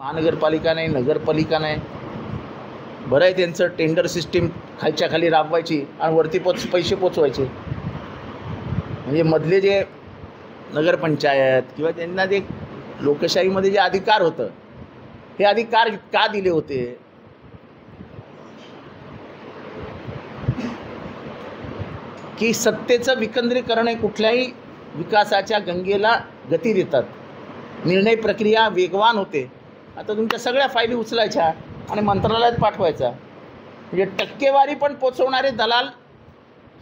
महानगरपालिका नाही, नगरपालिका नाही. बरं आहे त्यांचं टेंडर सिस्टीम खालच्या खाली राबवायची आणि वरती पैसे पोचवायचे. म्हणजे मधले जे नगरपंचायत किंवा त्यांना जे लोकशाहीमध्ये जे अधिकार होतं, हे अधिकार का दिले होते? की सत्तेचं विकेंद्रीकरण हे कुठल्याही विकासाच्या गंगेला गती देतात. निर्णय प्रक्रिया वेगवान होते. आता तुमच्या सगळ्या फायली उचलायच्या आणि मंत्रालयात पाठवायचा. म्हणजे टक्केवारी पण पोचवणारे दलाल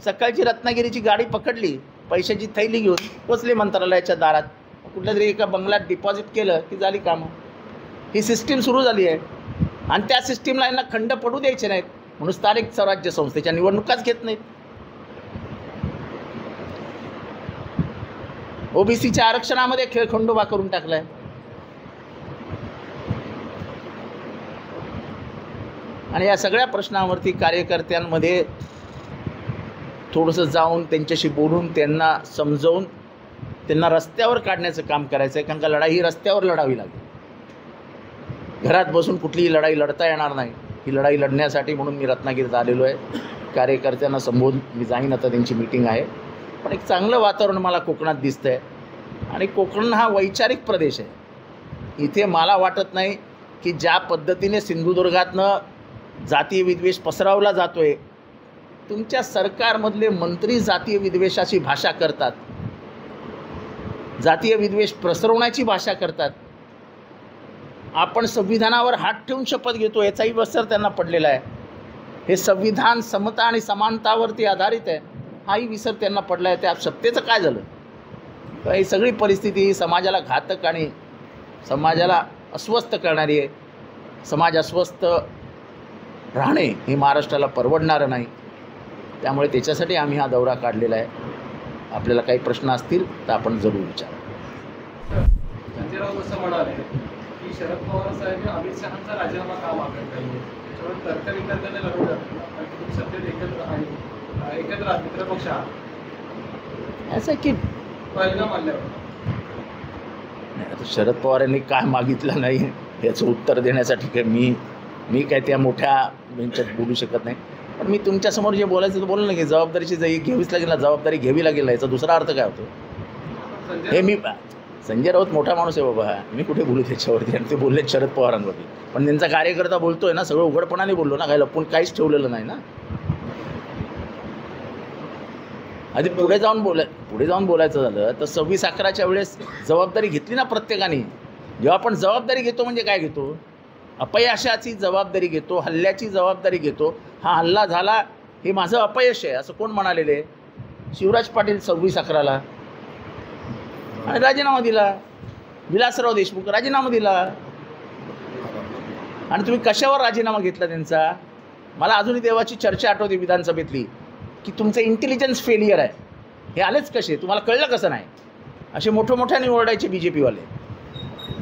सकाळची रत्नागिरीची गाडी पकडली, पैशाची थैली घेऊन पोचले मंत्रालयाच्या दारात. कुठल्या तरी एका बंगल्यात डिपॉझिट केलं की झाली कामं. ही सिस्टीम सुरू झाली आहे आणि त्या सिस्टीमला यांना खंड पडू द्यायचे नाहीत म्हणून स्थानिक स्वराज्य संस्थेच्या निवडणुकाच घेत नाहीत. ओबीसीच्या आरक्षणामध्ये खेळखंडोबा करून टाकलाय. आणि या सगळ्या प्रश्नावरती कार्यकर्त्यांमध्ये थोडंसं जाऊन त्यांच्याशी बोलून त्यांना समजावून त्यांना रस्त्यावर काढण्याचं काम करायचं आहे. कारण का लढाई ही रस्त्यावर लढावी लागेल. घरात बसून कुठलीही लढाई लढता येणार नाही. ही लढाई लढण्यासाठी म्हणून मी रत्नागिरीत आलेलो आहे. कार्यकर्त्यांना संबोधून मी जाईन. आता त्यांची मीटिंग आहे. पण एक चांगलं वातावरण मला कोकणात दिसतं आहे. आणि कोकण हा वैचारिक प्रदेश आहे. इथे मला वाटत नाही की ज्या पद्धतीने सिंधुदुर्गातनं जातीय विद्वेष पसरवला जातो आहे, तुमच्या सरकारमधले मंत्री जातीय विद्वेषाची भाषा करतात, जातीय विद्वेष पसरवण्याची भाषा करतात. आपण संविधानावर हात ठेवून शपथ घेतो याचाही विसर त्यांना पडलेला आहे. हे संविधान समता आणि समानतावरती आधारित आहे, हाही विसर त्यांना पडला आहे. त्या सत्तेचं काय झालं? तर ही सगळी परिस्थिती समाजाला घातक आणि समाजाला अस्वस्थ करणारी आहे. समाज अस्वस्थ राहणे हे महाराष्ट्राला परवडणारं नाही. त्यामुळे त्याच्यासाठी आम्ही हा दौरा काढलेला आहे. आपल्याला काही प्रश्न असतील तर आपण जरूर विचारू. संजय राऊत असं म्हणाले की शरद पवार साहेब अमित शहांचा राजीनामा का मागत नाही, त्याच्यामुळे तर्कवितर्काने लढवलं आणि सत्तेत एकत्र मित्रपक्ष असं की परिणाम आल्यावर आता शरद पवार यांनी काय मागितलं नाही याचं उत्तर देण्यासाठी काय मी काय त्या मोठ्या बेंचात बोलू शकत नाही. पण मी तुमच्यासमोर जे बोलायचं तर बोललं ना की जबाबदारीची घेवीच लागेल ना, जबाबदारी घ्यावी लागेल ना. याचा दुसरा अर्थ काय होतो? हे मी संजय राऊत मोठा माणूस आहे बाबा, मी कुठे बोलू त्याच्यावरती. आणि ते बोलले शरद पवारांवरती. पण त्यांचा कार्यकर्ता बोलतोय ना, सगळं उघडपणाने बोललो ना, काही लपून काहीच ठेवलेलं नाही ना. आधी पुढे जाऊन बोलायचं झालं तर 26/11च्या वेळेस जबाबदारी घेतली ना प्रत्येकाने. जेव्हा आपण जबाबदारी घेतो म्हणजे काय घेतो? अपयशाची जबाबदारी घेतो, हल्ल्याची जबाबदारी घेतो. हा हल्ला झाला हे माझं अपयश आहे असं कोण म्हणालेले? शिवराज पाटील 26/11ला. आणि राजीनामा दिला. विलासराव देशमुख राजीनामा दिला. आणि तुम्ही कशावर राजीनामा घेतला त्यांचा? मला अजूनही देवाची चर्चा आठवते विधानसभेतली की तुमचं इंटेलिजन्स फेलियर आहे. हे आलेच कसे? तुम्हाला कळलं कसं नाही? असे मोठ्याने ओरडायचे बीजेपीवाले.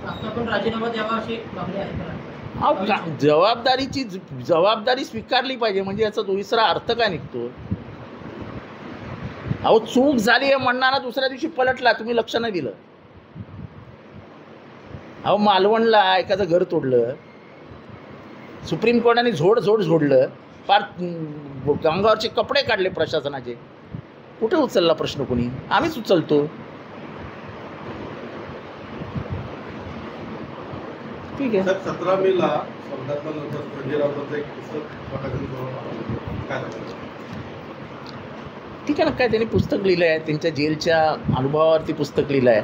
राजीनामा द्यावा अशी मागणी आहे. जबाबदारी स्वीकारली पाहिजे. म्हणजे याचा दुसरा अर्थ काय निघतो? अहो चूक झाली हे म्हणणारा दुसऱ्या दिवशी पलटला, तुम्ही लक्ष नाही दिलं. अहो मालवणला एखादं घर तोडलं, सुप्रीम कोर्टाने झोडलं, फार अंगावरचे कपडे काढले प्रशासनाचे. कुठे उचलला प्रश्न कोणी? आम्हीच उचलतो. ठीक आहे. 17 मेला स्पर्धात्मक संजय राऊतांचं एक पुस्तक ठीक आहे ना. काय त्यांनी पुस्तक लिहिलं आहे, त्यांच्या जेलच्या अनुभवावरती पुस्तक लिहिलं आहे.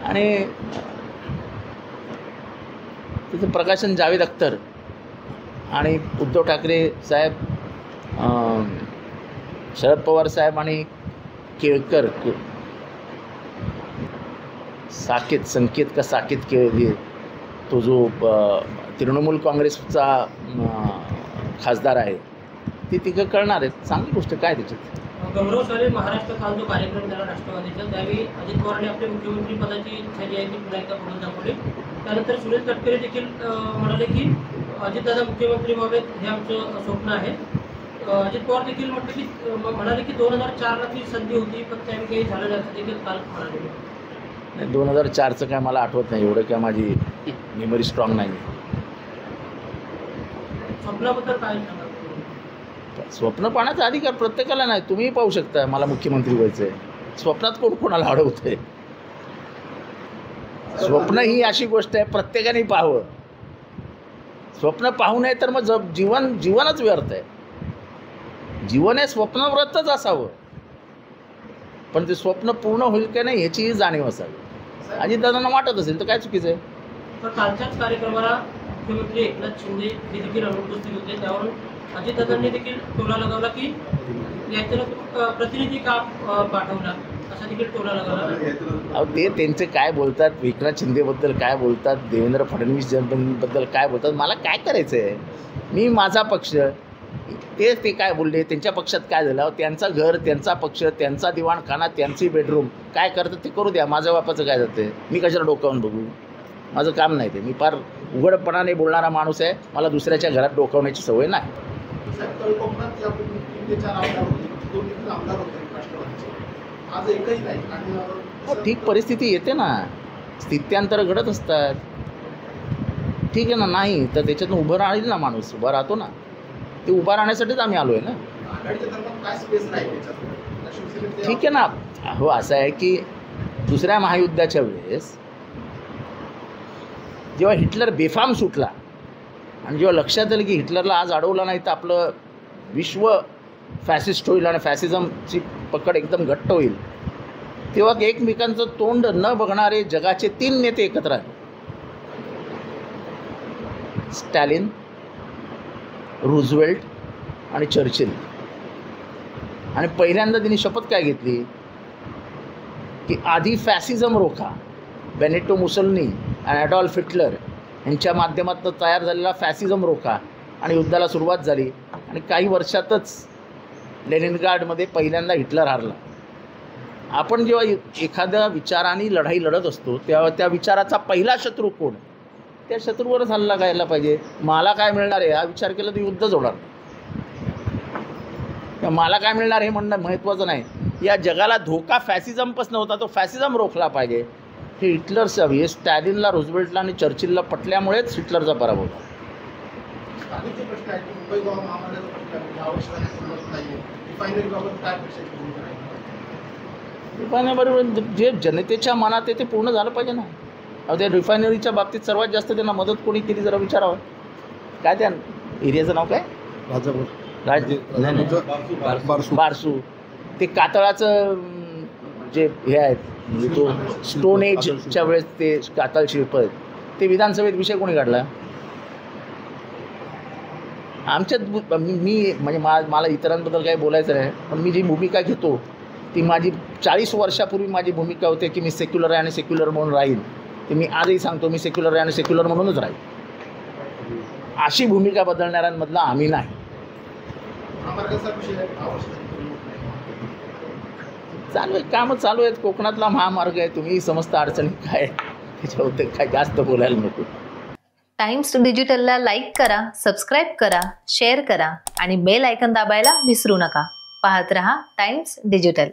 आणि त्याचं प्रकाशन जावेद अख्तर आणि उद्धव ठाकरे साहेब, शरद पवार साहेब आणि केळकर साकेत तो जो तृणमूल काँग्रेसचा खासदार आहे, ती तिघं करणार आहेत. चांगली गोष्ट काय त्याच्यात? गौरवशाली महाराष्ट्र काल जो कार्यक्रम झाला राष्ट्रवादीचा, त्यावेळी अजित पवारांनी आपल्या मुख्यमंत्री पदाची इच्छा जी आहे ती पुन्हा एकदा पुढे दाखवली. त्यानंतर सुनील तटकरे देखील म्हणाले की अजितदादा मुख्यमंत्री व्हावेत हे आमचं स्वप्न आहे. अजित पवार देखील म्हणाले की 2004ला ती संधी होती पण त्यावेळी काही झालं नाही देखील काल म्हणाले. 2004चं काय मला आठवत नाही, एवढं काय माझी मेमरी स्ट्रॉंग नाही. स्वप्नाबद्दल काय सांगा? स्वप्न पाहण्याचा अधिकार प्रत्येकाला नाही. तुम्ही पाहू शकता मला मुख्यमंत्री व्हायचं आहे. स्वप्नात कोण कोणाला अडवतंय? स्वप्न ही अशी गोष्ट आहे प्रत्येकाने पाहावं. स्वप्न पाहू नये तर मग जीवनच व्यर्थ आहे. जीवन हे स्वप्नव्रतच असावं, पण ते स्वप्न पूर्ण होईल का नाही ह्याचीही जाणीव असावी. अजितदादांना वाटत असेल तर काय चुकीचं आहे? तर कालच्याच कार्यक्रमाला मुख्यमंत्री एकनाथ शिंदे हे देखील अनुपस्थित होते. त्यावरून अजितदादांनी देखील टोला लगावला की यात्रेला प्रतिनिधी का पाठवला, असा देखील टोला लगावला. अहो ते त्यांचे काय बोलतात, एकनाथ शिंदेबद्दल काय बोलतात, देवेंद्र फडणवीस बद्दल काय बोलतात, मला काय करायचं आहे? मी माझा पक्ष, ते काय बोलले, त्यांच्या पक्षात काय झालं, त्यांचं घर, त्यांचा पक्ष, त्यांचा दिवाणखाना, त्यांची बेडरूम, काय करतात ते करू द्या. माझ्या बापाचं काय जातं? मी कशाला डोकावून बघू? माझं काम नाही ते. मी फार उघडपणाने बोलणारा माणूस आहे. मला दुसऱ्याच्या घरात डोकावण्याची सवय नाही. ठीक परिस्थिती येते ना, स्थित्यांतर घडत असतात. ठीक आहे ना, नाही तर त्याच्यातून उभं राहील ना माणूस, उभा राहतो ना. ते उभा राहण्यासाठीच आम्ही आलो आहे ना. ठीक आहे ना. हो असं आहे की दुसऱ्या महायुद्धाच्या वेळेस जेव्हा हिटलर बेफाम सुटला आणि जेव्हा लक्षात आलं की हिटलरला आज अडवलं नाही तर आपलं विश्व फॅसिस्ट होईल आणि फॅसिझमची पकड एकदम घट्ट होईल, तेव्हा एकमेकांचं तोंड न बघणारे जगाचे 3 नेते एकत्र आले. स्टॅलिन, रूझवेल्ट आणि चर्चिल. आणि पहिल्यांदा त्यांनी शपथ काय घेतली की आधी फॅसिझम रोखा. बेनिटो मुसोलिनी आणि ॲडॉल्फ हिटलर यांच्या माध्यमातून तयार झालेला फॅसिझम रोखा, आणि युद्धाला सुरुवात झाली. आणि काही वर्षातच लेनिनग्राडमध्ये पहिल्यांदा हिटलर हारला. आपण जेव्हा एखाद्या विचाराने लढाई लढत असतो तेव्हा त्या विचाराचा पहिला शत्रू कोण, त्या शत्रूवरच हल्ला करायला पाहिजे. मला काय मिळणार आहे हा विचार केला तर युद्धच होणार. मला काय मिळणार हे म्हणणं महत्त्वाचं नाही. या जगाला धोका फॅसिझमपासून होता, तो फॅसिझम रोखला पाहिजे. हे हिटलरचं, हे स्टॅलिनला, रूझवेल्टला आणि चर्चिलला पटल्यामुळेच हिटलरचा पराभव झाला. रिफायनरीबरोबर जे जनतेच्या मनात आहे ते पूर्ण झालं पाहिजे ना. अहो त्या रिफायनरीच्या बाबतीत सर्वात जास्त त्यांना मदत कोणी केली जरा विचारावं. काय त्या एरियाचं नाव काय? बारसू. ते कातळाचं जे हे आहेत म्हणजे तो स्टोन एजच्या वेळेस ते कातळ शिल्प आहेत, ते विधानसभेत विषय कोणी काढला? आमच्यात मी म्हणजे मला इतरांबद्दल काही बोलायचं नाही, पण मी जी भूमिका घेतो ती माझी 40 वर्षापूर्वी माझी भूमिका होते की मी सेक्युलर आहे आणि सेक्युलर म्हणून राहील. ते मी आजही सांगतो, मी सेक्युलर आहे आणि सेक्युलर म्हणूनच राहील. अशी भूमिका बदलणाऱ्यांमधला आम्ही नाही. चालू आहे, कामं चालू आहेत. कोकणातला महामार्ग आहे, तुम्ही समजता अडचणी काय त्याच्याबद्दल काय जास्त बोलायला नको. टाइम्स डिजिटलला लाईक करा, सबस्क्राईब करा, शेअर करा आणि बेल आयकॉन दाबायला विसरू नका. पाहत रहा टाइम्स डिजिटल.